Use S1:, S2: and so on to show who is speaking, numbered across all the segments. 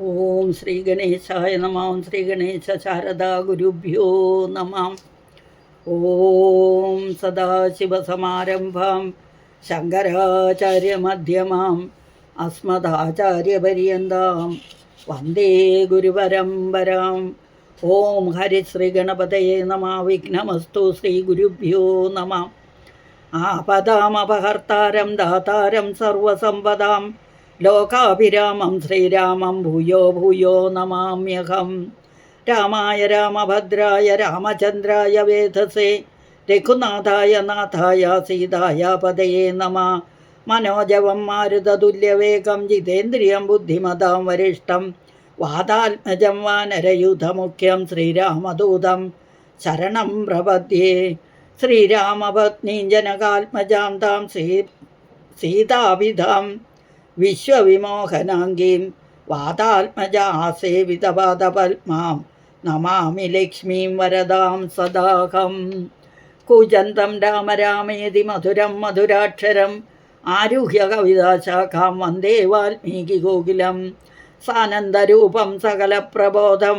S1: ഓം ശ്രീ ഗണേശായ നമ. ഓം ശ്രീ ഗണേശ ശാരദാ ഗുരുഭ്യോ നമ. ഓം സദാശിവസമാരംഭാം ശങ്കരാചാര്യമധ്യമാം അസ്മദാചാര്യപര്യന്താം വന്ദേ ഗുരുപരമ്പരാം. ഓം ഹരിശ്രീ ഗണപതയേ നമ. വിഘ്നമസ്തു ശ്രീ ഗുരുഭ്യോ നമ. ആപദാമപഹർത്താരം ദാതാരം സർവസമ്പദാം ലോകാഭിരാമം ശ്രീരാമം ഭൂയോ ഭൂയോ നമാമ്യഹം. രാമായ രാമഭദ്രായ രാമചന്ദ്രായ വേധസേ രഘുനാഥായ നാഥായ സീതായ പദയേ നമ. മനോജവം മാരുതതുല്യവേഗം ജിതേന്ദ്രിയം ബുദ്ധിമതാം വരിഷ്ടം വാതാത്മജം വാനരയുധമുഖ്യം ശ്രീരാമദൂതം ശരണം പ്രപദ്യേ. ശ്രീരാമപത്നീ ജനകാത്മജാം താം സീതാവിധാം വിശ്വവിമോഹനാംഗീം വാതാത്മജാസേവിതപാദപത്മാം നമാമി ലക്ഷ്മീം വരദാം സദാഹം. കൂജന്തം രാമ രാമേതി മധുരം മധുരാക്ഷരം ആരുഹ്യ കവിതാശാഖാം വന്ദേ വാൽമീകിഗോകുലം. സാനന്ദരൂപം സകലപ്രബോധം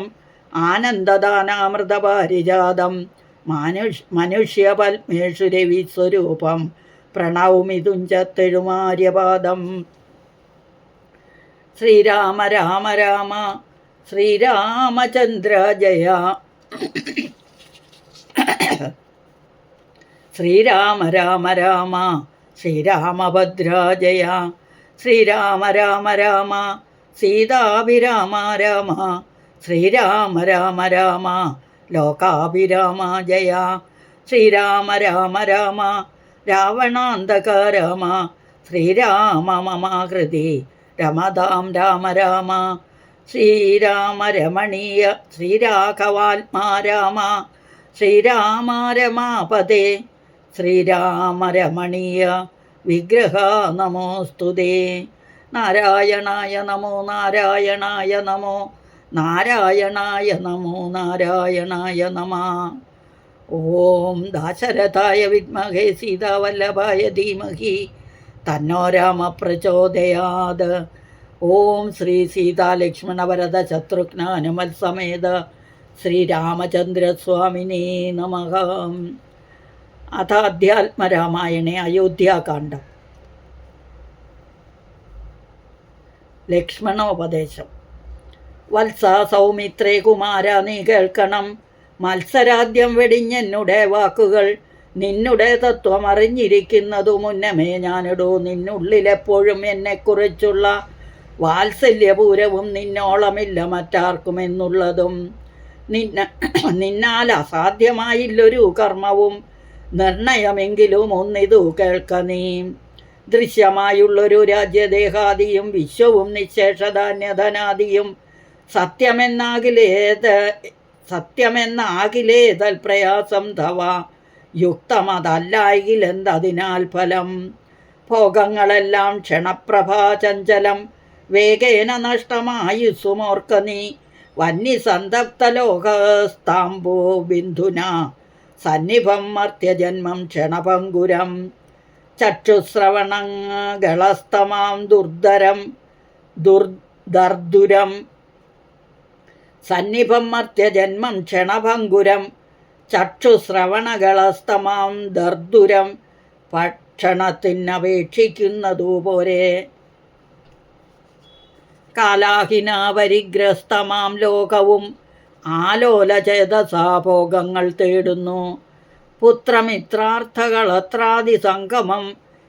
S1: ആനന്ദദാനാമൃതപാരിജാതം മനുഷ്യപത്മേഷു രവിസ്വരൂപം പ്രണൗമി തുഞ്ചത്തെഴുമാര്യപാദം. ശ്രീരാമ രാമ രാമ ശ്രീരാമചന്ദ്ര ജയ. ശ്രീരാമ രാമ രാമ ശ്രീരാമഭദ്ര ജയ. ശ്രീരാമ രാമ രാമ സീതാഭിരാമ രാമ. ശ്രീരാമ രാമ രാമ ലോകാഭിരാമ ജയ. ശ്രീരാമ രാമ രാമ രാവണാന്തക രാമ. ശ്രീരാമ മമ ഹൃദി രമതാം രാമ രാമ. ശ്രീരാമ രമണീയ ശ്രീരാഘവാത്മാ രാമ. ശ്രീരാമ രമാപദേ ശ്രീരാമ രമണീയ വിഗ്രഹ നമോസ്തുതേ. നാരായണായ നമോ നാരായണായ നമോ നാരായണായ നമോ നാരായണായ നമ. ഓം ദാശരഥായ വിദ്മഹേ സീതാവല്ലഭായ ധീമഹി തന്നോ രാമ പ്രചോദയാത്. ഓം ശ്രീ സീതാലക്ഷ്മണവരദ ശത്രുഘ്ന ഹനുമൽ സമേത ശ്രീരാമചന്ദ്രസ്വാമിനേ നമഃ. അഥ അധ്യാത്മരാമായണേ അയോധ്യാകാന്ഡം. ലക്ഷ്മണോപദേശം. വത്സ സൗമിത്രേ കുമാര നീ കേൾക്കണം. മത്സരാദ്യം വെടിഞ്ഞെന്നുടെ വാക്കുകൾ. നിന്നുടെ തത്വം അറിഞ്ഞിരിക്കുന്നതു മുന്നമേ ഞാനിടൂ. നിന്നുള്ളിലെപ്പോഴും എന്നെക്കുറിച്ചുള്ള വാത്സല്യപൂരവും നിന്നോളമില്ല മറ്റാർക്കുമെന്നുള്ളതും. നിന്നാൽ അസാധ്യമായില്ലൊരു കർമ്മവും നിർണയമെങ്കിലും ഒന്നിതു കേൾക്ക നീ. ദൃശ്യമായുള്ളൊരു രാജ്യദേഹാദിയും വിശ്വവും നിശേഷധാന്യധനാദിയും സത്യമെന്നാകിലേ തൽപ്രയാസം തവ യുക്തമതല്ലായിലെന്തതിനാൽ ഫലം. ഭോഗങ്ങളെല്ലാം ക്ഷണപ്രഭാചഞ്ചലം വേഗേന നഷ്ടമായുസ്സുമോർക്ക നീ. വന്യസന്തപ്തലോകസ്താംബോ ബിന്ധുന സന്നിഭം മർത്യജന്മം ക്ഷണഭംഗുരം. ചക്ഷുശ്രവണങ്ങളസ്തമാം ദർദുരം സന്നിഭം മർത്യജന്മം ക്ഷണഭംഗുരം. ചക്ഷുശ്രവണകളസ്തമാം ദർദുരം ഭക്ഷണത്തിനപേക്ഷിക്കുന്നതു പോരെ. കാലാഹിനാപരിഗ്രസ്തമാം ലോകവും ആലോലചേതസാ ഭോഗങ്ങൾ തേടുന്നു. പുത്രമിത്രാർത്ഥകളത്രാദിസംഗമം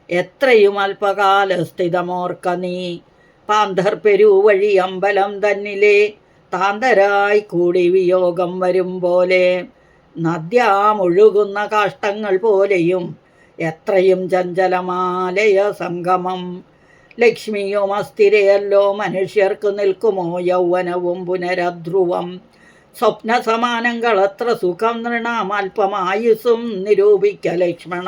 S1: എത്രയും അല്പകാലസ്ഥിതമോർക്ക നീ. പാന്തർപ്പെരുവഴി അമ്പലം തന്നിലെ താന്തരായി കൂടി വിയോഗം വരും പോലെ. നദ്യാമൊഴുകുന്ന കാഷ്ടങ്ങൾ പോലെയും എത്രയും ചഞ്ചലമാലയ സംഗമം. ലക്ഷ്മിയും അസ്ഥിരയല്ലോ മനുഷ്യർക്ക് നിൽക്കുമോ യൗവനവും പുനരധ്രുവം. സ്വപ്നസമാനങ്ങളത്ര സുഖം നൃണാമൽപമായുസ്സും നിരൂപിക്ക ലക്ഷ്മണ.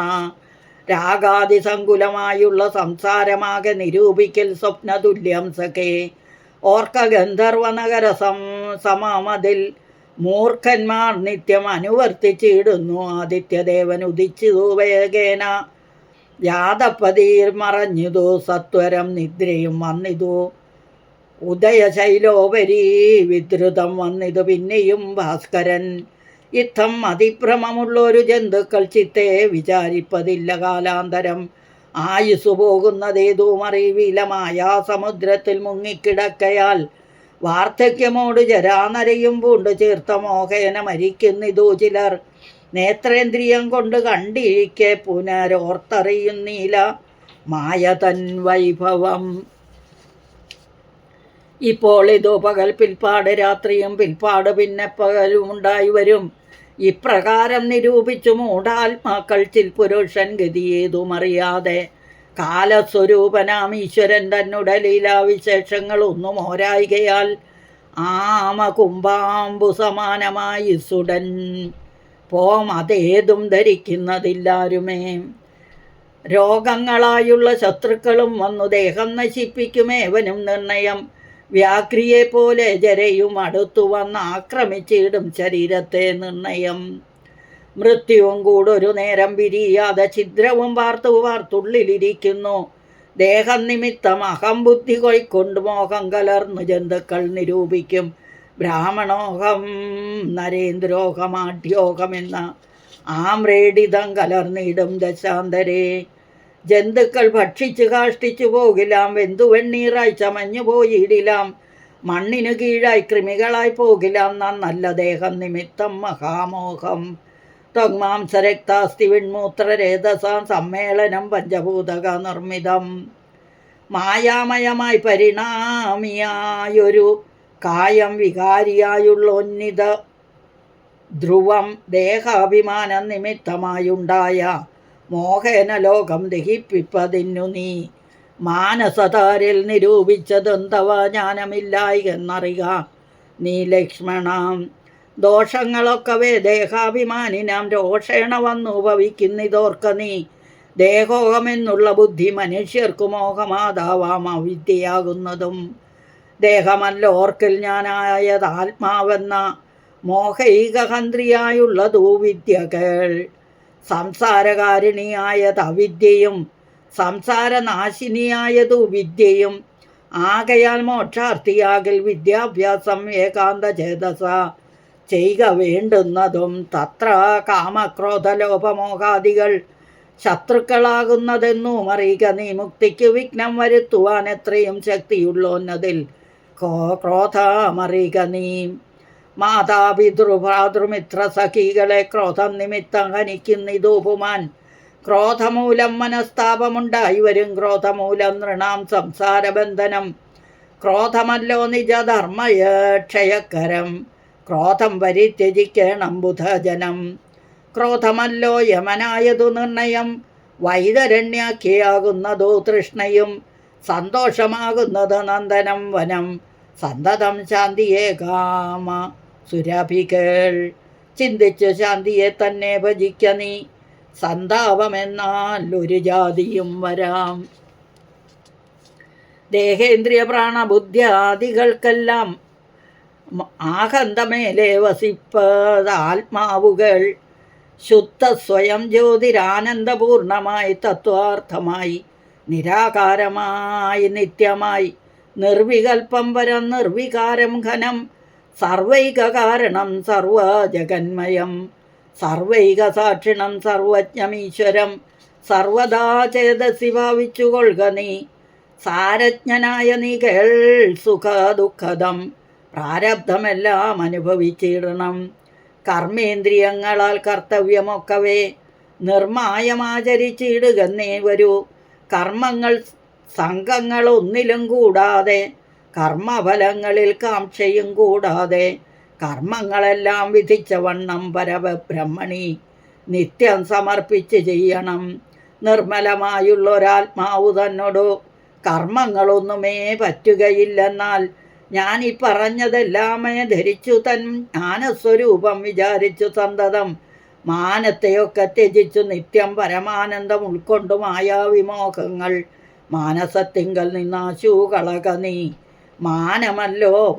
S1: രാഗാതിസങ്കുലമായുള്ള സംസാരമാകെ നിരൂപിക്കൽ സ്വപ്നതുല്യം സഖേ. ഓർക്ക ഗന്ധർവനഗര സമാമതിൽ മൂർഖന്മാർ നിത്യം അനുവർത്തിച്ചിടുന്നു. ആദിത്യദേവൻ ഉദിച്ചിതു വേഗേന യാതപ്പതിയിൽ മറഞ്ഞിതു. സത്വരം നിദ്രയും വന്നിതു. ഉദയശൈലോപരി വിദ്രുതം വന്നിതു പിന്നെയും ഭാസ്കരൻ. ഇത്തം അതിഭ്രമമുള്ളൊരു ജന്തുക്കൾ ചിത്തെ വിചാരിപ്പതില്ല കാലാന്തരം. ആയുസ് പോകുന്നതേതുമറിവിലമായ സമുദ്രത്തിൽ മുങ്ങിക്കിടക്കയാൽ വാർദ്ധക്യമോട് ജരാനരയും പൂണ്ടു ചേർത്ത മോഹേന മരിക്കുന്നിതു ചിലർ. നേത്രേന്ദ്രിയം കൊണ്ട് കണ്ടിരിക്കെ പുനരോർത്തറിയുന്നില്ല മായ തൻ വൈഭവം. ഇപ്പോൾ ഇതോ പകൽ, പിൽപ്പാട് രാത്രിയും, പിൽപ്പാട് പിന്നെ പകലും ഉണ്ടായി വരും. ഇപ്രകാരം നിരൂപിച്ചു മൂഢാത്മാക്കൾ ചിൽപുരുഷൻ ഗതിയേതുമറിയാതെ കാലസ്വരൂപനാം ഈശ്വരൻ തന്നുടെ ലീലാവിശേഷങ്ങളൊന്നും ഓരായികയാൽ ആമകുംഭാംബു സമാനമായി സുടൻ പോം അതേതും ധരിക്കുന്നതില്ലാരുമേ. രോഗങ്ങളായുള്ള ശത്രുക്കളും വന്നു ദേഹം നശിപ്പിക്കുമേവനും നിർണയം. വ്യാഘ്രിയെപ്പോലെ ജരയും അടുത്തു വന്ന് ആക്രമിച്ചിടും ശരീരത്തെ നിർണയം. മൃത്യുവും കൂടൊരു നേരം പിരിയാതെ ഛിദ്രവും വാർത്തുള്ളിലിരിക്കുന്നു. ദേഹം നിമിത്തം അഹംബുദ്ധി കൊയ്ക്കൊണ്ട് മോഹം കലർന്നു ജന്തുക്കൾ നിരൂപിക്കും. ബ്രാഹ്മണോഹം നരേന്ദ്രോഹമാഢ്യോഹമെന്ന ആമ്രേഡിതം കലർന്നിടും ദശാന്തരേ. ജന്തുക്കൾ ഭക്ഷിച്ചു കാഷ്ടിച്ചു പോകിലാം, വെന്തുവെണ്ണീറായി ചമഞ്ഞു പോയിടിലാം. മണ്ണിനു കീഴായി കൃമികളായി പോകിലാം നല്ല ദേഹം നിമിത്തം മഹാമോഹം. ത്വഗ്മാംസരക്താസ്തി വിൺമൂത്രരേതസാം സമ്മേളനം പഞ്ചഭൂതക നിർമ്മിതം. മായാമയമായി പരിണാമിയായൊരു കായം വികാരിയായുള്ളോന്നിത ധ്രുവം ദേഹാഭിമാന നിമിത്തമായുണ്ടായ മോഹേന ലോകം ദഹിപ്പിപ്പതിന്നു നീ. മാനസതാരിൽ നിരൂപിച്ചതെന്തവ ജ്ഞാനമില്ലായെന്നറിക നീ ലക്ഷ്മണാം. ദോഷങ്ങളൊക്കവേ ദേഹാഭിമാനിനാം രോഷേണ വന്നു ഭവിക്കുന്നിതോർക്ക നീ. ദേഹോഹമെന്നുള്ള ബുദ്ധി മനുഷ്യർക്കു മോഹമാതാവാം അവിദ്യയാകുന്നതും. ദേഹമല്ലോർക്കിൽ ഞാനായത് ആത്മാവെന്ന മോഹൈകഹന്ത്രിയായുള്ളതൂ വിദ്യകൾ. സംസാരകാരിണിയായത് അവിദ്യയും സംസാരനാശിനിയായതു വിദ്യയും. ആകയാൽ മോക്ഷാർത്ഥിയാകിൽ വിദ്യാഭ്യാസം ഏകാന്ത ചേതസ ചെയ്യുക വേണ്ടുന്നതും. തത്ര കാമക്രോധലോപമോഹാദികൾ ശത്രുക്കളാകുന്നതെന്നും അറിയുക നീ. മുക്തിക്ക് വിഘ്നം വരുത്തുവാൻ എത്രയും ശക്തിയുള്ളോന്നതിൽ ക്രോധമറിയുക നീ. മാതാപിതൃഭ്രാതൃമിത്ര സഖികളെ ക്രോധം നിമിത്തം ഹനിക്കുന്നിതൂപുമാൻ. ക്രോധമൂലം മനസ്താപമുണ്ടായി വരും, ക്രോധമൂലം നൃണാം സംസാരബന്ധനം. ക്രോധമല്ലോ നിജധർമ്മയക്ഷയക്കരം, ക്രോധം പരിത്യജിക്കണം ബുധജനം. ക്രോധമല്ലോ യമനായതു നിർണയം, വൈതരണ്യാഖ്യയാകുന്നതോ തൃഷ്ണയും. സന്തോഷമാകുന്നത് നന്ദനം വനം, സന്തതം ശാന്തിയെ കാമ സുരഭികൾ. ചിന്തിച്ചു ശാന്തിയെ തന്നെ ഭജിക്ക നീ, സന്താപമെന്നാൽ ഒരു ജാതിയും വരാം. ദേഹേന്ദ്രിയ പ്രാണബുദ്ധ്യാദികൾക്കെല്ലാം ആഹന്തമേലെ വസിപ്പതാത്മാവുകൾ. ശുദ്ധ സ്വയം ജ്യോതിരാനന്ദപൂർണമായി തത്വാർത്ഥമായി നിരാകാരമായി നിത്യമായി നിർവികൽപ്പം വരം നിർവികാരം ഘനം. സർവൈക കാരണം സർവജഗന്മയം, സർവൈക സാക്ഷിണം സർവജ്ഞമീശ്വരം. സർവദാ ചേതസി ഭാവിച്ചുകൊള്ളുക നീ, സാരജ്ഞനായ നീ കേൾ സുഖ ദുഃഖദം. പ്രാരബ്ധമെല്ലാം അനുഭവിച്ചിടണം. കർമ്മേന്ദ്രിയങ്ങളാൽ കർത്തവ്യമൊക്കവേ നിർമായമാചരിച്ചിടുകന്നേ വരൂ. കർമ്മങ്ങൾ സംഘങ്ങളൊന്നിലും കൂടാതെ, കർമ്മഫലങ്ങളിൽ കാംക്ഷയും കൂടാതെ, കർമ്മങ്ങളെല്ലാം വിധിച്ച വണ്ണം പരബ്രഹ്മണി നിത്യം സമർപ്പിച്ച് ചെയ്യണം. നിർമ്മലമായുള്ളൊരാത്മാവു തന്നോടു കർമ്മങ്ങളൊന്നുമേ പറ്റുകയില്ലെന്നാൽ ഞാനീ പറഞ്ഞതെല്ലാമേ ധരിച്ചു തൻ ജ്ഞാനസ്വരൂപം വിചാരിച്ചു സന്തതം. മാനത്തെയൊക്കെ ത്യജിച്ചു നിത്യം പരമാനന്ദം ഉൾക്കൊണ്ടു മായാവിമോഹങ്ങൾ മാനസത്തിങ്കൽ നിന്നാശു കളക നീ. മാനമല്ലോ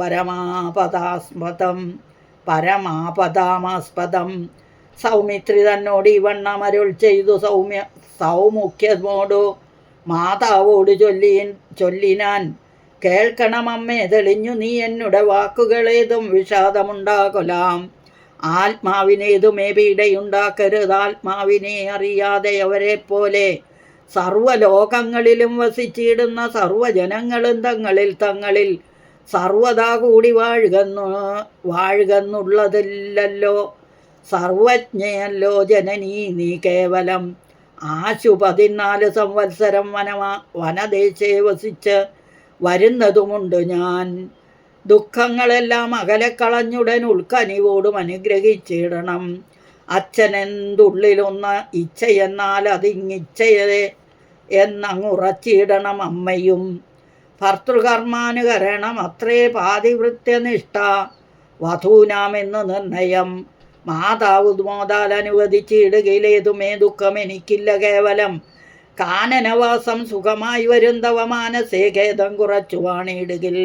S1: പരമാപദാമാസ്പദം. സൗമിത്രി തന്നോട് ഈ വണ്ണമരുൾ ചെയ്തു സൗമുഖ്യമോടു മാതാവോട് ചൊല്ലിനാൻ. കേൾക്കണമമ്മേ തെളിഞ്ഞു നീ എന്നുടെ വാക്കുകളേതും വിഷാദമുണ്ടാകൊലാം. ആത്മാവിനേതുമേ പീഡയുണ്ടാക്കരുത്, ആത്മാവിനെ അറിയാതെ അവരെ പോലെ. സർവ്വലോകങ്ങളിലും വസിച്ചിടുന്ന സർവ്വജനങ്ങളും തങ്ങളിൽ സർവദാ കൂടി വാഴുകെന്നുള്ളതില്ലല്ലോ. സർവജ്ഞയല്ലോ ജനനീ നീ കേവലം. ആശു 14 സംവത്സരം വനദേശേ വസിച്ച് വരുന്നതുമുണ്ട് ഞാൻ. ദുഃഖങ്ങളെല്ലാം അകലെക്കളഞ്ഞുടൻ ഉൾക്കനിവോടും അനുഗ്രഹിച്ചിടണം. അച്ഛനെന്തുള്ളിലൊന്ന് ഇച്ഛയെന്നാൽ അതിങ്ങിച്ഛയെ എന്നങ്ങുറച്ചിടണം അമ്മയും. ഭർത്തൃകർമാനുകരണം അത്രേ പാതിവൃത്യനിഷ്ഠ വധൂനാമെന്ന് നിർണയം. മാതാവ് മോതാൽ അനുവദിച്ചിടുകയിലേതുമേ ദുഃഖം എനിക്കില്ല കേവലം. കാനനവാസം സുഖമായി വരുന്നവ മാനസേ ഖേദം കുറച്ചു വാണിടുകിൽ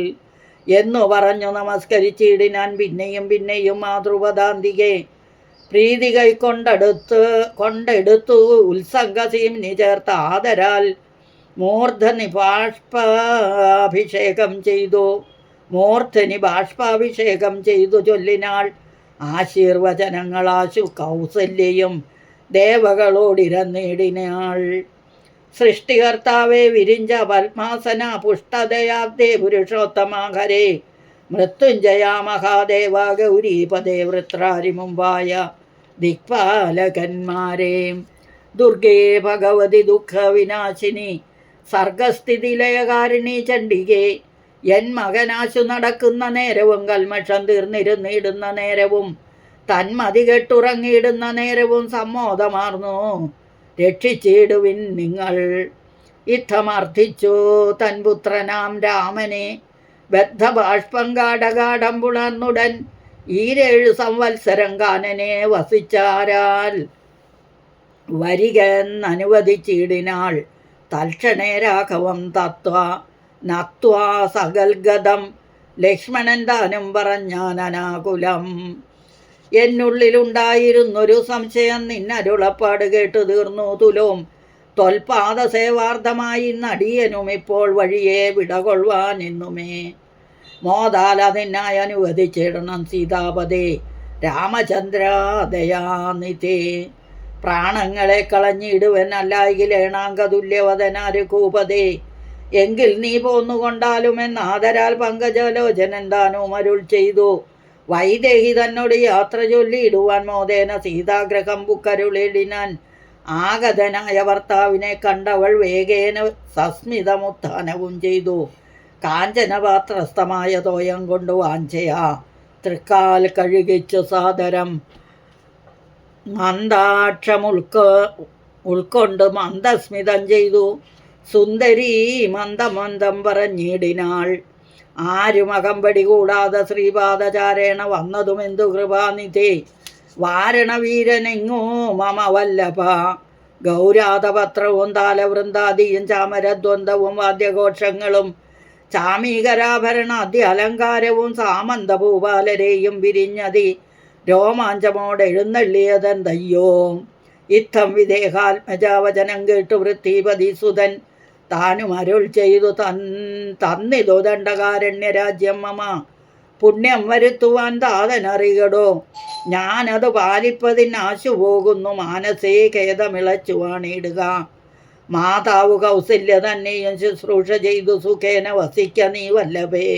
S1: എന്നു പറഞ്ഞു നമസ്കരിച്ചിടിനാൻ. പിന്നെയും മാതൃപദാന്തികെ പ്രീതി കൊണ്ടെടുത്തു ഉത്സംഗസീംനി ചേർത്ത ആദരാൽ മൂർധനി ബാഷ്പാഭിഷേകം ചെയ്തു ചൊല്ലിനാൾ. ആശീർവചനങ്ങളാശു കൗസല്യയും ദേവകളോടിരന്നിടിനാൾ. സൃഷ്ടികർത്താവെ വിരിഞ്ച പത്മാസന പുഷ്ടതയാബ്ദേ പുരുഷോത്തമാഹരേ മൃത്യുഞ്ജയാ മഹാദേവ ഗൗരീപദേ വൃത്രാരി മുമ്പായ ദിക്പാലകന്മാരെ. ദുർഗേ ഭഗവതി ദുഃഖവിനാശിനി സർഗസ്ഥിതിലയകാരിണി ചണ്ഡികേ. എൻ മകനാശു നടക്കുന്ന നേരവും കൽമഷം തീർന്നിരുന്നിടുന്ന നേരവും തന്മതി കെട്ടുറങ്ങിയിടുന്ന നേരവും സമ്മോദമാർന്നു രക്ഷിച്ചിടുവിൻ നിങ്ങൾ. ഇത്തമർത്ഥിച്ചു തൻപുത്രനാം രാമനെ ബദ്ധബാഷ്പം ഗാഠഗാഠം പുണർന്നുടൻ 7 സംവത്സരം കാനനെ വസിച്ചാരാൽ വരികെന്നനുവദിച്ചിടിനാൾ. തൽക്ഷണേ രാഘവം നത്വാ സകൽഗതം ലക്ഷ്മണൻ താനും പറഞ്ഞാനനാകുലം. എന്നുള്ളിലുണ്ടായിരുന്നൊരു സംശയം നിന്നരുളപ്പാട് കേട്ടു തീർന്നു തുലോം. ത്വൽപാദസേവാർത്ഥമായി നടിയനും ഇപ്പോൾ വഴിയെ വിടകൊള്ളുവാൻ എന്നുമേ. മോദാൽ അതിനായി അനുവദിച്ചിടണം സീതാപതേ രാമചന്ദ്രാദയാനിതേ. പ്രാണങ്ങളെ കളഞ്ഞിടുവൻ അല്ലായിലേണാങ്കതുല്യവദനാര് കൂപതേ. എങ്കിൽ നീ പോന്നുകൊണ്ടാലുമെന്നാദരാൽ പങ്കജലോചനൻ താനും അരുൾ ചെയ്തു. വൈദേഹി തന്നോട് യാത്ര ചൊല്ലിയിടുവാൻ മോദേന സീതാഗ്രഹം ബുക്കരുളിടിനാൻ. ആഗതനായ ഭർത്താവിനെ കണ്ടവൾ വേഗേന സസ്മിതമുത്ഥാനവും ചെയ്തു. കാഞ്ചനപാത്രസ്ഥമായ തോയം കൊണ്ട് വാഞ്ചയാ തൃക്കാൽ കഴുകിച്ചു സാദരം ഉൾക്കൊണ്ട് മന്ദസ്മിതം ചെയ്തു. സുന്ദരി മന്ദം പറഞ്ഞിടിനാൾ. ആരും അകമ്പടി കൂടാതെ ശ്രീപാദചാരേണ വന്നതുമെന്തു കൃപാനിധേ. വാരണവീരനെങ്ങോ മമ വല്ലഭ. ഗൗരാതപത്രവും താലവൃന്ദാദിയും ചാമരദ്വന്ദ്വും വാദ്യഘോഷങ്ങളും ചാമീകരാഭരണാദ്യ അലങ്കാരവും സാമന്തഭൂപാലരെയും വിരിഞ്ഞതി രോമാഞ്ചമോടെഴുന്നള്ളിയതെന്തയ്യോ. ഇത്തം വിദേഹാത്മജാവചനം കേട്ടു വൃത്തിപതി സുതൻ താനും അരുൾ ചെയ്തു തന്നിതു ദണ്ഡകാരണ്യരാജ്യം മമ. പുണ്യം വരുത്തുവാൻ താതനറികടോ. ഞാനത് പാലിപ്പതിനാശു പോകുന്നു മാനസേ ഖേദമിളച്ചു വാണിടുക. മാതാവ് കൗസല്യ തന്നെയും ശുശ്രൂഷ ചെയ്തു സുഖേന വസിക്ക നീ വല്ലഭേ.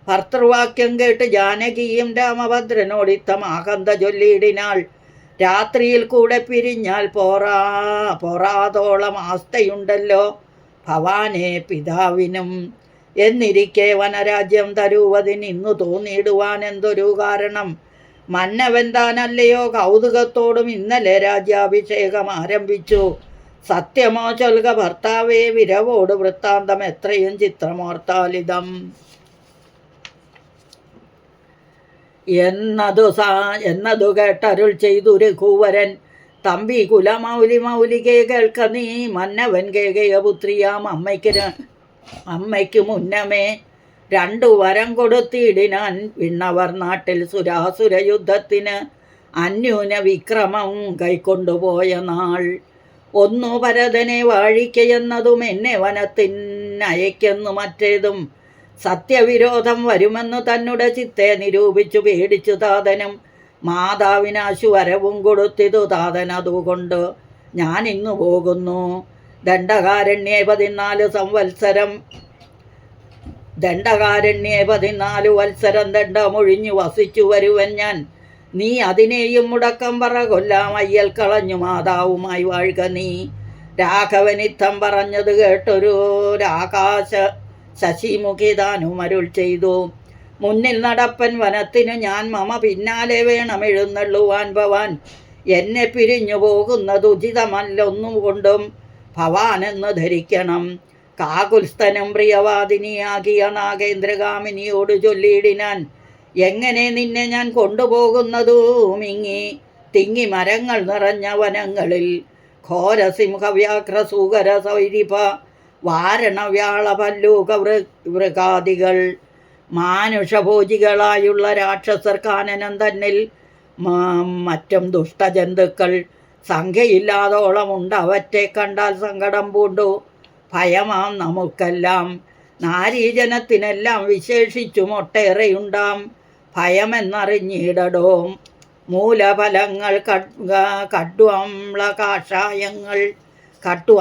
S1: ഭർത്തൃവാക്യം കേട്ട് ജാനകിയും രാമഭദ്രനോടിത്തം ആകന്ത ചൊല്ലിയിടിനാൾ. രാത്രിയിൽ കൂടെ പിരിഞ്ഞാൽ പോറാതോളം ആസ്തയുണ്ടല്ലോ ഭവാനെ പിതാവിനും. എന്നിരിക്കെ വനരാജ്യം തരുവതിന് ഇന്നു തോന്നിയിടുവാൻ എന്തൊരു കാരണം. മന്നവൻ താനല്ലയോ കൗതുകത്തോടും ഇന്നലെ രാജ്യാഭിഷേകം ആരംഭിച്ചു. സത്യമോ ചൊൽക ഭർത്താവേ വിരവോട് വൃത്താന്തം എത്രയും ചിത്രമോർത്താലിതം എന്നതു കേട്ടരുൾ ചെയ്തു രഘുവരൻ. തമ്പി കുലമൗലികെ കേൾക്ക നീ. മന്നവൻ കേകയപുത്രിയാം അമ്മയ്ക്ക് മുന്നമേ 2 വരം കൊടുത്തിടിനാൻ. വിണ്ണവർ നാട്ടിൽ സുരാസുര യുദ്ധത്തിന് അന്യൂന വിക്രമം കൈക്കൊണ്ടുപോയ നാൾ. 1 ഭരതനെ വാഴിക്കയെന്നതും എന്നെ വനത്തിനയക്കെന്നു മറ്റേതും സത്യവിരോധം വരുമെന്നു തന്നെ ചിത്തെ നിരൂപിച്ചു പേടിച്ചു താതനും മാതാവിനാശു വരവും കൊടുത്തിതു താതൻ അതുകൊണ്ട് ഞാൻ ഇന്നു പോകുന്നു. ദണ്ഡകാരണ്യേ 14 സംവത്സരം ദണ്ഡകാരണ്യേ 14 വത്സരം ദണ്ഡമൊഴിഞ്ഞു വസിച്ചു വരുവൻ ഞാൻ. നീ അതിനെയും മുടക്കം പറ കൊല്ലാം അയ്യൽ കളഞ്ഞു മാതാവുമായി വാഴുക നീ. രാഘവനിത്തം പറഞ്ഞത് കേട്ടൊരു രാകാശ ശശിമുഖി താനും അരുൾ ചെയ്തു. മുന്നിൽ നടപ്പൻ വനത്തിനു ഞാൻ മമ പിന്നാലെ വേണം എഴുന്നള്ളുവാൻ ഭവാൻ. എന്നെ പിരിഞ്ഞു പോകുന്നത് ഉചിതമല്ലൊന്നും കൊണ്ടും ഭവാനെന്ന് ധരിക്കണം. കാകുൽസ്ഥനും പ്രിയവാദിനിയാകിയ നാഗേന്ദ്രഗാമിനിയോട് ചൊല്ലിയിടിനാൻ. എങ്ങനെ നിന്നെ ഞാൻ കൊണ്ടുപോകുന്നതു മിങ്ങി തിങ്ങി മരങ്ങൾ നിറഞ്ഞ വനങ്ങളിൽ. ഘോരസിംഹവ്യാഘ്ര സൂകര സൈരിഭ വാരണവ്യാള പല്ലൂക വൃകാദികൾ മാനുഷഭോജികളായുള്ള രാക്ഷസർ കാനനം തന്നിൽ മറ്റും ദുഷ്ടജന്തുക്കൾ സംഖ്യയില്ലാതോളമുണ്ട്. അവറ്റെ കണ്ടാൽ സങ്കടം പൂണ്ടു ഭയമാം നമുക്കെല്ലാം. നാരീജനത്തിനെല്ലാം വിശേഷിച്ചും ഒട്ടേറെയുണ്ടാം ഭയമെന്നറിഞ്ഞിടടോ. മൂലഫലങ്ങൾ കട്ടു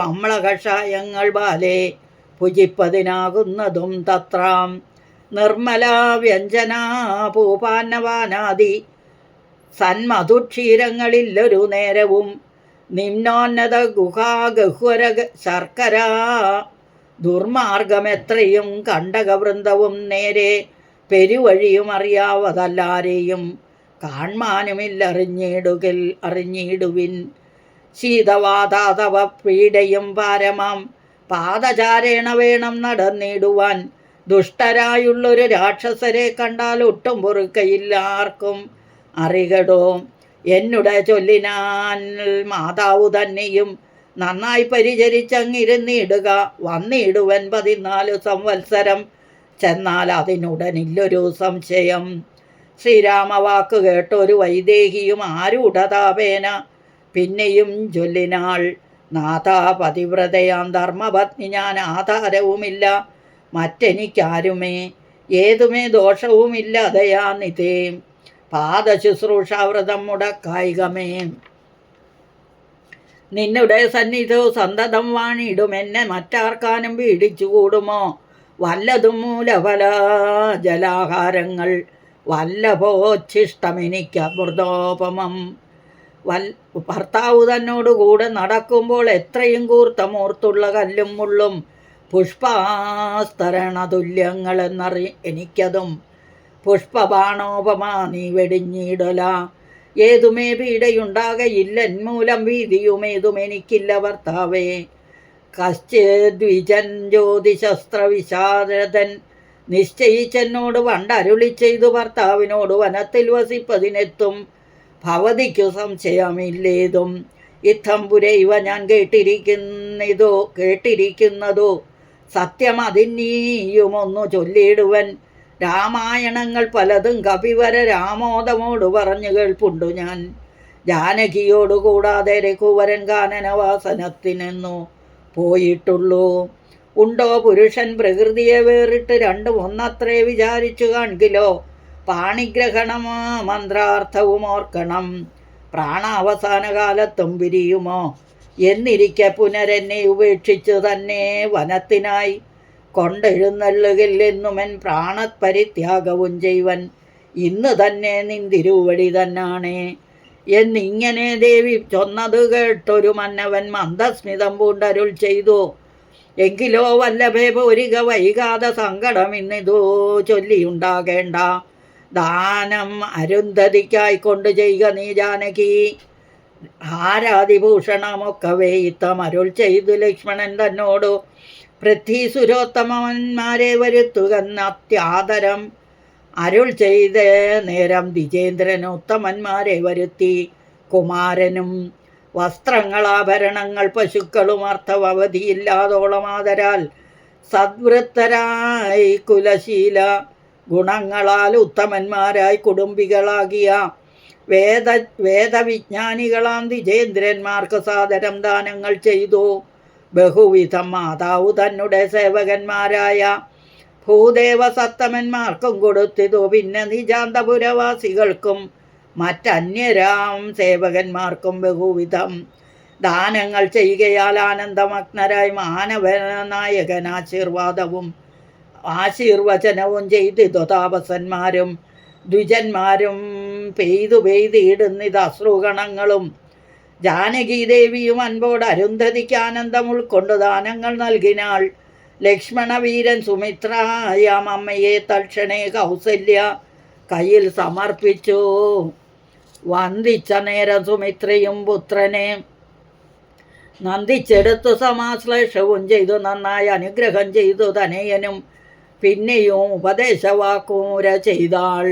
S1: അമ്ല കഷായങ്ങൾ ബാലെ ഭുജിപ്പതിനാകുന്നതും തത്രാം. നിർമ്മല വ്യഞ്ജന പൂപാന്നവാനാദി സന്മധുക്ഷീരങ്ങളില്ലൊരു നേരവും. നിമ്നോന്നത ഗുഹാഗഹ്വര ശർക്കര ദുർമാർഗമെത്രയും കണ്ടകവൃന്ദവും നേരെ പെരുവഴിയും അറിയാവതല്ലാരെയും അറിഞ്ഞിടുവിൻ. ശീതവാതാതവ പീഡയും പാരമാം പാദചാരേണ വേണം നടന്നിടുവാൻ. ദുഷ്ടരായുള്ളൊരു രാക്ഷസരെ കണ്ടാൽ ഒട്ടും പൊറുക്കയില്ല ആർക്കും അറികടോ. എന്നുടെ ചൊല്ലിനാൻ മാതാവു തന്നെയും നന്നായി പരിചരിച്ചങ്ങിരുന്നിടുക. വന്നിടുവൻ 14 സംവത്സരം ചെന്നാൽ അതിനുടനില്ലൊരു സംശയം. ശ്രീരാമവാക്ക് കേട്ടൊരു വൈദേഹിയും ആരൂഢതാപേന പിന്നെയും ചൊല്ലിനാൾ. നാഥ, പതിവ്രതയാം ധർമ്മപത്നി ഞാൻ, ആധാരവുമില്ല മറ്റെനിക്കാരുമേ, ഏതുമേ ദോഷവുമില്ലതയാ നിതേ. പാദശുശ്രൂഷാവ്രതം മുടക്കായികമേ. നിന്നുടെ സന്നിധോ സന്തതം വാണിടും. എന്നെ മറ്റാർക്കാനും പീഡിച്ചുകൂടുമോ? വല്ലതും മൂലഫല ജലാഹാരങ്ങൾ വല്ലഭോച്ഛിഷ്ടമെനിക്ക് അമൃതോപമം. ഭർത്താവ് തന്നോടുകൂടെ നടക്കുമ്പോൾ എത്രയും കൂർത്തമൂർത്തുള്ള കല്ലും മുള്ളും പുഷ്പാസ്തരണതുല്യങ്ങളെന്നറി എനിക്കതും. പുഷ്പബാണോപമാ നീ വെടിഞ്ഞിടല. ഏതുമേ പീഡയുണ്ടാകയില്ലൻ മൂലം ഭീതിയുമേതും എനിക്കില്ല ഭർത്താവേ. കശ്ചിദ്വിജൻ ജ്യോതിശസ്ത്രവിശാരദൻ നിശ്ചയിച്ചെന്നോട് പണ്ടരുളി ചെയ്തു ഭർത്താവിനോട് വനത്തിൽ വസിപ്പതിനെത്തും ഭവതിക്കു സംശയമില്ലേതും. ഇത്തമ്പുരെ ഇവ ഞാൻ കേട്ടിരിക്കുന്നതോ സത്യം. അതിനീയുമൊന്നു ചൊല്ലിയിടുവൻ. രാമായണങ്ങൾ പലതും കപിവര രാമോദമോട് പറഞ്ഞു കേൾപ്പുണ്ടു ഞാൻ. ജാനകിയോടുകൂടാതെ രഘുവരൻ കാനനവാസനത്തിനെന്നു പോയിട്ടുള്ളൂ. ഉണ്ടോ പുരുഷൻ പ്രകൃതിയെ വേറിട്ട് രണ്ടും ഒന്നത്രേ വിചാരിച്ചു കാൺകിലോ. പാണിഗ്രഹണമോ മന്ത്രാർത്ഥവും ഓർക്കണം. പ്രാണാവസാന കാലത്തും പിരിയുമോ എന്നിരിക്കെ പുനരെന്നെ ഉപേക്ഷിച്ചു തന്നെ വനത്തിനായി കൊണ്ടെഴുന്നള്ളുകില്ലെന്നുമെൻ പ്രാണപരിത്യാഗവും ചെയ്വൻ. ഇന്ന് തന്നെ നിന്തിരുവടി തന്നാണേ എന്നിങ്ങനെ ദേവി ചൊന്നത് കേട്ടൊരു മന്നവൻ മന്ദസ്മിതം പൂണ്ടരുൾ ചെയ്തു. എങ്കിലോ വല്ലഭേ പോരിക വൈകാതെ സങ്കടം ഇന്നിതോ ചൊല്ലിയുണ്ടാകേണ്ട. ദാനം അരുന്ധതിക്കായിക്കൊണ്ട് ചെയ്യുക നീ ജാനകി. ഹാരാതിഭൂഷണമൊക്കവേ ഇത്തം അരുൾ ചെയ്തു ലക്ഷ്മണൻ തന്നോടു. പൃഥ്വീസുരോത്തമന്മാരെ വരുത്തുകെന്ന അത്യാദരം അരുൾ ചെയ്ത നേരം ദ്വിജേന്ദ്രൻ ഉത്തമന്മാരെ വരുത്തി. കുമാരനും വസ്ത്രങ്ങളാഭരണങ്ങൾ പശുക്കളും അർത്ഥവധിയില്ലാതോളമാതരാൽ സദ്വൃത്തരായി കുലശീല ഗുണങ്ങളാൽ ഉത്തമന്മാരായി കുടുംബികളാകിയ വേദവിജ്ഞാനികളാം ദ്വിജേന്ദ്രന്മാർക്ക് സാദരം ദാനങ്ങൾ ചെയ്തു. ബഹുവിധം മാതാവ് തന്നെ സേവകന്മാരായ ഭൂദേവസത്തമന്മാർക്കും കൊടുത്തിതു, പിന്നെ നിജാന്തപുരവാസികൾക്കും മറ്റന്യരാം സേവകന്മാർക്കും ബഹുവിധം ദാനങ്ങൾ ചെയ്യുകയാൽ ആനന്ദമഗ്നരായി മാനവനായകൻ ആശീർവചനവും ചെയ്തിതു. താപസന്മാരും ദ്വിജന്മാരും പെയ്തിടുന്നിത് അശ്രുഗണങ്ങളും. ജാനകീദേവിയും അൻപോട് അരുന്ധതിക്ക് ആനന്ദം ഉൾക്കൊണ്ട് ദാനങ്ങൾ നൽകിനാൾ. ലക്ഷ്മണവീരൻ സുമിത്രായാം അമ്മയെ തൽക്ഷണേ കൗസല്യ കയ്യിൽ സമർപ്പിച്ചു. വന്ദിച്ച നേരം സുമിത്രയും പുത്രനെ നന്ദിച്ചെടുത്തു സമാശ്ലേഷവും ചെയ്തു. നന്നായി അനുഗ്രഹം ചെയ്തു തനയനും പിന്നെയും ഉപദേശവാക്കൂര ചെയ്താൾ.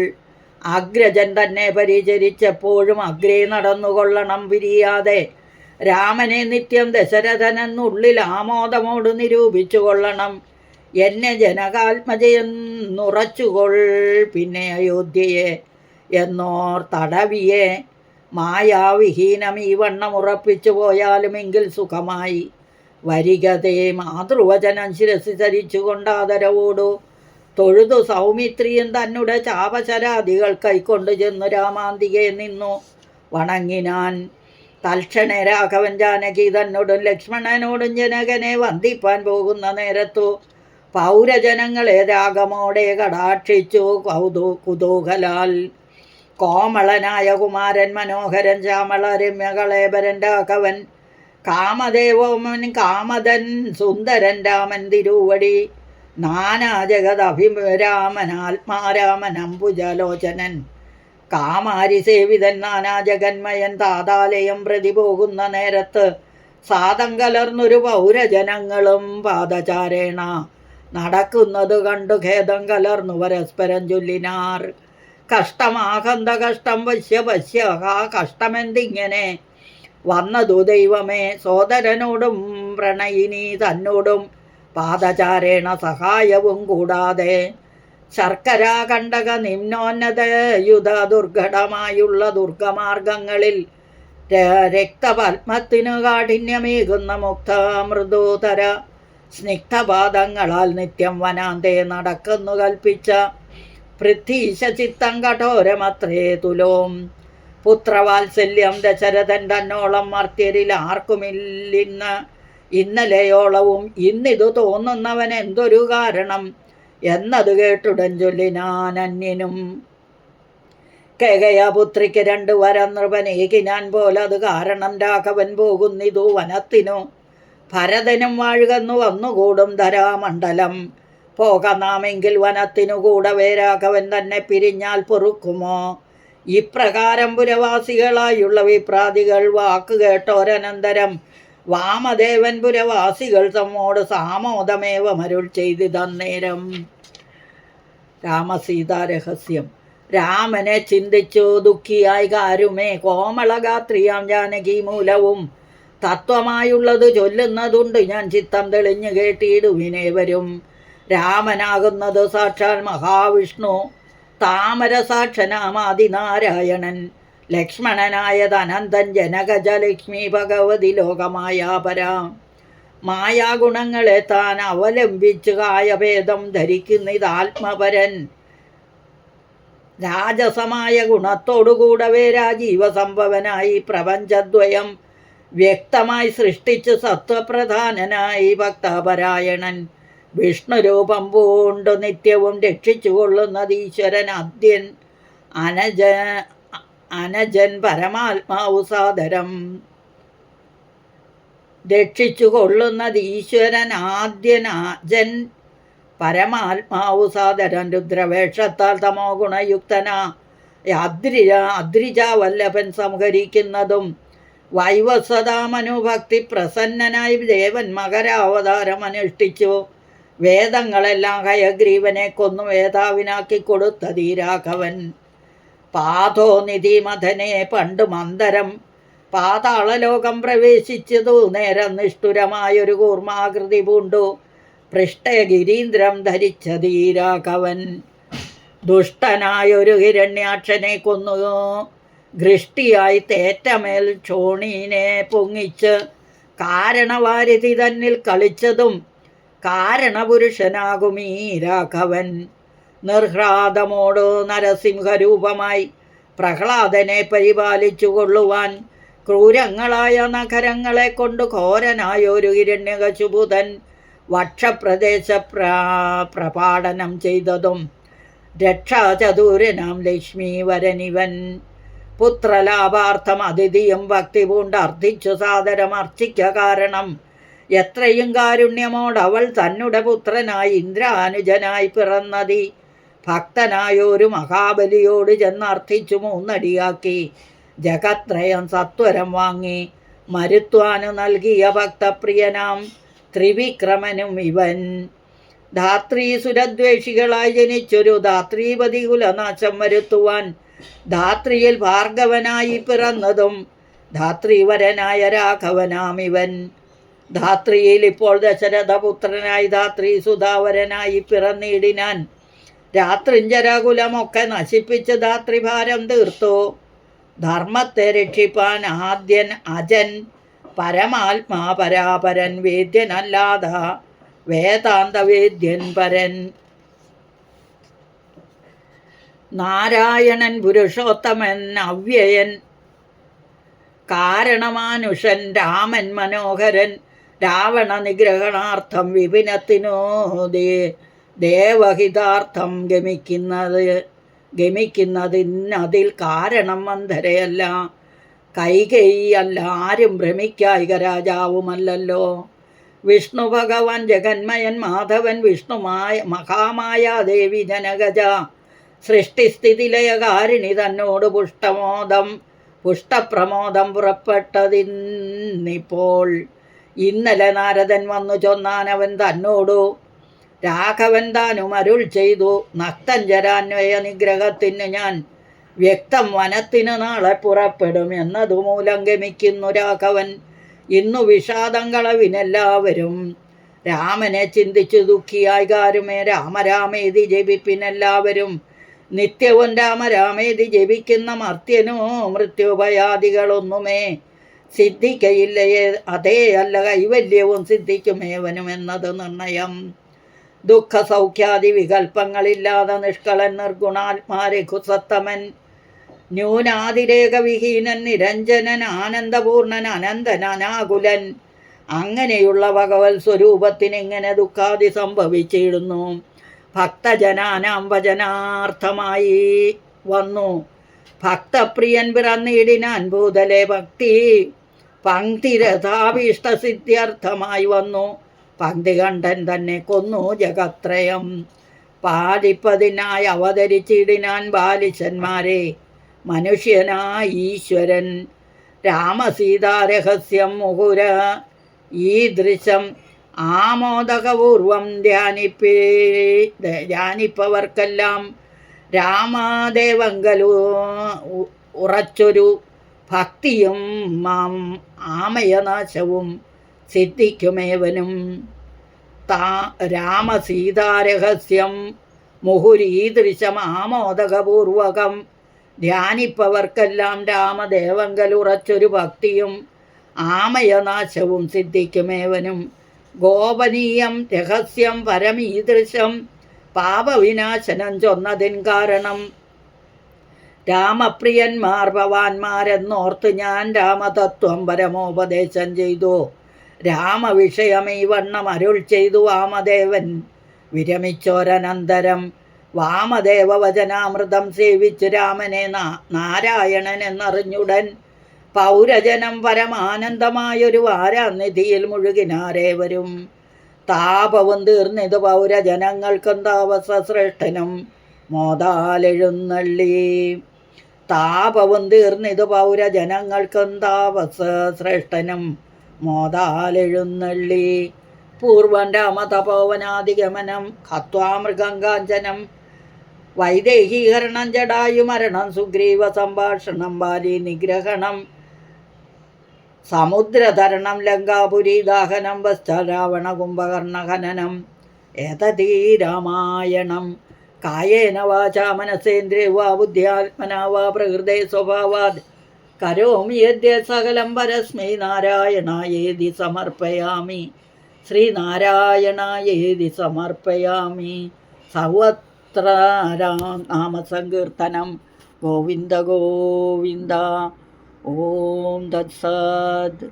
S1: അഗ്രജൻ തന്നെ പരിചരിച്ചപ്പോഴും അഗ്രേ നടന്നുകൊള്ളണം പിരിയാതെ. രാമനെ നിത്യം ദശരഥനെന്നുള്ളിൽ ആമോദമോട് നിരൂപിച്ചു കൊള്ളണം. എന്നെ ജനകാത്മജയെന്നുറച്ചുകൊൾ പിന്നെ അയോധ്യയെ എന്നോർ തടവിയെ. മായാവിഹീനം ഈ വണ്ണം ഉറപ്പിച്ചു പോയാലുമെങ്കിൽ സുഖമായി വരികതേ. മാതൃവചനം ശിരസി ധരിച്ചുകൊണ്ട് ആദരവോടു തൊഴുതു സൗമിത്രിയും തന്നെ ചാപശരാദികൾ കൈക്കൊണ്ടു ചെന്നു രാമാന്തികെ നിന്നു വണങ്ങിനാൻ. തൽക്ഷണേ രാഘവൻ ജാനകി തന്നോടും ലക്ഷ്മണനോടും ജനകനെ വന്ദിപ്പാൻ പോകുന്ന നേരത്തു പൗരജനങ്ങളെ രാഗമോടെ കടാക്ഷിച്ചു കുതൂഹലാൽ. കോമളനായ കുമാരൻ മനോഹരൻ ശ്യാമള രമ്യകളേബരൻ രാഘവൻ കാമദൻ സുന്ദരൻ രാമൻ തിരുവടി നാനാജഗദഭിരാമൻ ആത്മാരാമൻ അംബുജലോചനൻ കാമാരി സേവിതൻ നാനാജഗന്മയൻ. താതാലയം പ്രതി പോകുന്ന നേരത്ത് സാദം കലർന്നൊരു പൗരജനങ്ങളും പാദചാരേണ നടക്കുന്നത് കണ്ടു ഖേദം കലർന്നു പരസ്പരം ചൊല്ലിനാർ. കഷ്ടമാകന്ത കഷ്ടം പശ്യ ആ കഷ്ടമെന്തിങ്ങനെ വന്നതു ദൈവമേ. സോദരനോടും പ്രണയിനി തന്നോടും പാദചാരേണ സഹായവും കൂടാതെ ശർക്കര കണ്ടക നിമ്നോന്നതയുധ ദുർഘടമായുള്ള ദുർഗമാർഗങ്ങളിൽ രക്തപത്മത്തിനു കാഠിന്യമേകുന്ന മുക്തമൃദുതര സ്നിഗ്ധപാദങ്ങളാൽ നിത്യം വനാന്തേ നടക്കുന്നു കൽപ്പിച്ച പൃഥ്വീശ ചിത്തം കഠോരമത്രേ തുലോം. പുത്രവാത്സല്യം ദശരഥൻ തന്നോളം മർത്യരിൽ ഇന്നലെയോളവും ഇന്നിതു തോന്നുന്നവൻ എന്തൊരു കാരണം എന്നത് കേട്ടുടൻ ചൊല്ലിനാൻ അന്യനും. കേകയപുത്രിക്ക് 2 വരം നൃപനേകിനാൻ പോലത് കാരണം രാഘവൻ പോകുന്നിതു വനത്തിനു. ഭരതനും വാഴുകന്നു വന്നുകൂടും ധരാമണ്ഡലം. പോകനാമെങ്കിൽ വനത്തിനു കൂടവേ രാഘവൻ തന്നെ പിരിഞ്ഞാൽ പൊറുക്കുമോ. ഇപ്രകാരം പുരവാസികളായുള്ള വിപ്രാതികൾ വാക്ക് കേട്ടോരനന്തരം വാമദേവൻ പുരവാസികൾ തമ്മോട് സാമോദമേവമരുൾ ചെയ്തിതന്നേരം. രാമസീതാരഹസ്യം. രാമനെ ചിന്തിച്ചു ദുഃഖിയായി കാരുമേ. കോമളഗാത്രിയാം ജാനകി മൂലവും തത്വമായുള്ളത് ചൊല്ലുന്നതുണ്ട് ഞാൻ. ചിത്തം തെളിഞ്ഞു കേട്ടിടുവിനേവരും. രാമനാകുന്നത് സാക്ഷാൽ മഹാവിഷ്ണു. താമരസാക്ഷനാമാദിനാരായണൻ. ലക്ഷ്മണനായത് അനന്തൻ ജനകജ ലക്ഷ്മി ഭഗവതി ലോകമായാപരാം. മായാഗുണങ്ങളെ താൻ അവലംബിച്ച് കായഭേദം ധരിക്കുന്നിതാത്മപരൻ. രാജസമായ ഗുണത്തോടുകൂടവേ രാജീവസംഭവനായി പ്രപഞ്ചദ്വയം വ്യക്തമായി സൃഷ്ടിച്ച് സത്വപ്രധാനനായി ഭക്തപരായണൻ. വിഷ്ണുരൂപം പൂണ്ടു നിത്യവും രക്ഷിച്ചു കൊള്ളുന്നത് ഈശ്വരൻ ആദ്യൻ അനജൻ പരമാത്മാവു സാദരം. രക്ഷിച്ചു കൊള്ളുന്നത് ഈശ്വരൻ ആദ്യനാജൻ പരമാത്മാവു സാദരൻ. രുദ്രവേഷത്താൽ തമോ ഗുണയുക്തനാ അദ്രിജാവല്ലഭൻ സംഹരിക്കുന്നതും വൈവസ്വതാമനുഭക്തി പ്രസന്നനായി ദേവൻ മകരാവതാരം അനുഷ്ഠിച്ചു. വേദങ്ങളെല്ലാം ഹയഗ്രീവനെ കൊന്നു വേദാവിനാക്കി കൊടുത്തതീ രാഘവൻ. പാതോനിധി മഥനെ പണ്ട് മന്ദരം പാതാളലോകം പ്രവേശിച്ചതു നേരം നിഷ്ഠുരമായൊരു കൂർമാകൃതി പൂണ്ടു പൃഷ്ടഗിരീന്ദ്രം ധരിച്ചതീ രാഘവൻ. ദുഷ്ടനായൊരു ഹിരണ്യാക്ഷനെ കൊന്നു ഘൃഷ്ടിയായി തേറ്റമേൽ ക്ഷോണീനെ പൊങ്ങിച്ച് കാരണവാരിധി തന്നിൽ കളിച്ചതും കാരണപുരുഷനാകുമീ രാഘവൻ. നിർഹ്ലാദമോട് നരസിംഹരൂപമായി പ്രഹ്ലാദനെ പരിപാലിച്ചു കൊള്ളുവാൻ ക്രൂരങ്ങളായ നഗരങ്ങളെ കൊണ്ട് ഘോരനായൊരു ഹിരണ്യകശിപുതൻ വക്ഷപ്രദേശ പ്രപാടനം ചെയ്തതും രക്ഷാചതുരനാം ലക്ഷ്മീവരനിവൻ. പുത്രലാഭാർത്ഥം അതിഥിയും ഭക്തി പൂണ്ട് അർത്ഥിച്ചു സാദരമർച്ചിക്ക കാരണം എത്രയും കാരുണ്യമോടവൾ തന്നുടെ പുത്രനായി ഇന്ദ്രാനുജനായി പിറന്നതി. ഭക്തനായൊരു മഹാബലിയോട് ചെന്നർത്ഥിച്ചു മൂന്നടിയാക്കി ജഗത്രയം സത്വരം വാങ്ങി മരുത്വാനു നൽകിയ ഭക്തപ്രിയനാം ത്രിവിക്രമനും ഇവൻ. ധാത്രീസുരദ്വേഷികളായി ജനിച്ചൊരു ധാത്രീപതി കുലനാശം വരുത്തുവാൻ ധാത്രിയിൽ ഭാർഗവനായി പിറന്നതും ധാത്രീവരനായ രാഘവനാമിവൻ. ധാത്രിയിൽ ഇപ്പോൾ ദശരഥപുത്രനായി ധാത്രി സുധാവരനായി പിറന്നിടിനാൻ. രാത്രിഞ്ചരകുലമൊക്കെ നശിപ്പിച്ച് ധാത്രിഭാരം തീർത്തു. ധർമ്മത്തെ രക്ഷിപ്പാൻ ആദ്യൻ അജൻ പരമാത്മാ പരാപരൻ വേദ്യനല്ലാത വേദാന്തവേദ്യൻ പരൻ. നാരായണൻ പുരുഷോത്തമൻ അവ്യയൻ കാരണമാനുഷൻ രാമൻ മനോഹരൻ. രാവണ നിഗ്രഹണാർത്ഥം വിപിനത്തിനോ ദേവഹിതാർത്ഥം ഗമിക്കുന്നതിനതിൽ കാരണം മന്ധരയല്ല, കൈകേയിയല്ല, ആരും ഭ്രമിക്കായിക രാജാവുമല്ലല്ലോ. വിഷ്ണു ഭഗവാൻ ജഗന്മയൻ മാധവൻ വിഷ്ണുമായ മഹാമായാദേവി ജനകജ സൃഷ്ടിസ്ഥിതിലയകാരിണി തന്നോട് പുഷ്ടപ്രമോദം പുറപ്പെട്ടതിന്നിപ്പോൾ. ഇന്നലെ നാരദൻ വന്നു ചൊന്നാനവൻ തന്നോടു രാഘവൻ താനും അരുൾ ചെയ്തു, നക്തഞ്ചരാന്വയ നിഗ്രഹത്തിന് ഞാൻ വ്യക്തം വനത്തിന് നാളെ പുറപ്പെടും എന്നതുമൂലം ഗമിക്കുന്നു രാഘവൻ. ഇന്നു വിഷാദം കളവിനെല്ലാവരും രാമനെ ചിന്തിച്ചു ദുഃഖിയായി കാരുമേ രാമരാമേതി ജപിപ്പിനെല്ലാവരും. നിത്യവും രാമരാമേതി ജപിക്കുന്ന മർത്യനോ മൃത്യുഭയാദികളൊന്നുമേ സിദ്ധിക്കയില്ലയേ, അതേ അല്ല കൈവല്യവും സിദ്ധിക്കുമേവനും എന്നത് നിർണയം. ദുഃഖസൗഖ്യാദി വികൽപ്പങ്ങളില്ലാതെ നിഷ്കളൻ നിർഗുണാത്മാരഘുസത്തമൻ ന്യൂനാതിരേകവിഹീനൻ നിരഞ്ജനൻ ആനന്ദപൂർണൻ അനന്തൻ അനാകുലൻ. അങ്ങനെയുള്ള ഭഗവത് സ്വരൂപത്തിനിങ്ങനെ ദുഃഖാദി സംഭവിച്ചിടുന്നു. ഭക്തജനാനാം വചനാർത്ഥമായി വന്നു ഭക്തപ്രിയൻ പിറന്നിടിനാൻ ഭൂതലെ ഭക്തി പങ്ക്തിരഥാഭീഷ്ടസിദ്ധ്യർത്ഥമായി വന്നു. പങ്ക്തികണ്ഠൻ തന്നെ കൊന്നു ജഗത്രയം. പാലിപ്പതിനായി അവതരിച്ചിടിനാൻ ബാലിശന്മാരെ മനുഷ്യനായ ഈശ്വരൻ. രാമസീതാരഹസ്യം മുഹുര ഈദൃശം ആമോദകപൂർവം ധ്യാനിപ്പവർക്കെല്ലാം രാമദേവങ്കലു ഉറച്ചൊരു ഭക്തിയും ആമയനാശവും സിദ്ധിക്കുമേവനും. രാമസീതാരഹസ്യം മുഹുരീദൃശം ആമോദകപൂർവകം ധ്യാനിപ്പവർക്കെല്ലാം രാമദേവങ്കലുറച്ചൊരു ഭക്തിയും ആമയനാശവും സിദ്ധിക്കുമേവനും. ഗോപനീയം രഹസ്യം പരമീദൃശം പാപവിനാശനം ചൊന്നതിൻ കാരണം രാമപ്രിയന്മാർ ഭവാന്മാരെന്നോർത്ത് ഞാൻ രാമതത്വം പരമോപദേശം ചെയ്തു. രാമവിഷയമീ വണ്ണം അരുൾ ചെയ്തു വാമദേവൻ വിരമിച്ചോരനന്തരം. വാമദേവ വചനാമൃതം സേവിച്ചു രാമനെ നാരായണൻ എന്നറിഞ്ഞുടൻ പൗരജനം പരമാനന്ദമായൊരു വാരാനിധിയിൽ മുഴുകിനാരേവരും. താപവും തീർന്നിത് പൗരജനങ്ങൾക്കും താപസശ്രേഷ്ഠനും മോദാലെഴുന്നള്ളി. താപവും തീർന്നിത് പൗരജനങ്ങൾക്കും താപസശ്രേഷ്ഠനും മോദാലെഴുന്നള്ളി. പൂർവം രാമതപോവനാദിഗമനം ഹത്വാമൃഗം കാഞ്ചനം വൈദേഹീകരണം ജടായുമരണം സുഗ്രീവ സംഭാഷണം ബാലി നിഗ്രഹണം സമുദ്രതരണം ലങ്കാപുരി ദാഹനം വസ്തരാവണ കുംഭകർണഹനനം. ഏതീ രാമായണം കായേന വാചാ മനസേന്ദ്രിയ വാ ബുദ്ധ്യാത്മനാ വാ പ്രകൃതേ സ്വഭാവാത് കരോമി യദ്യ സകലം പരസ്മൈ നാരായണായേതി സമർപ്പയാമി. ശ്രീനാരായണായേതി സമർപ്പയാമി. സർവത്ര നാമസങ്കീർത്തനം. ഗോവിന്ദ ഗോവിന്ദ. ഓം തത്സത്.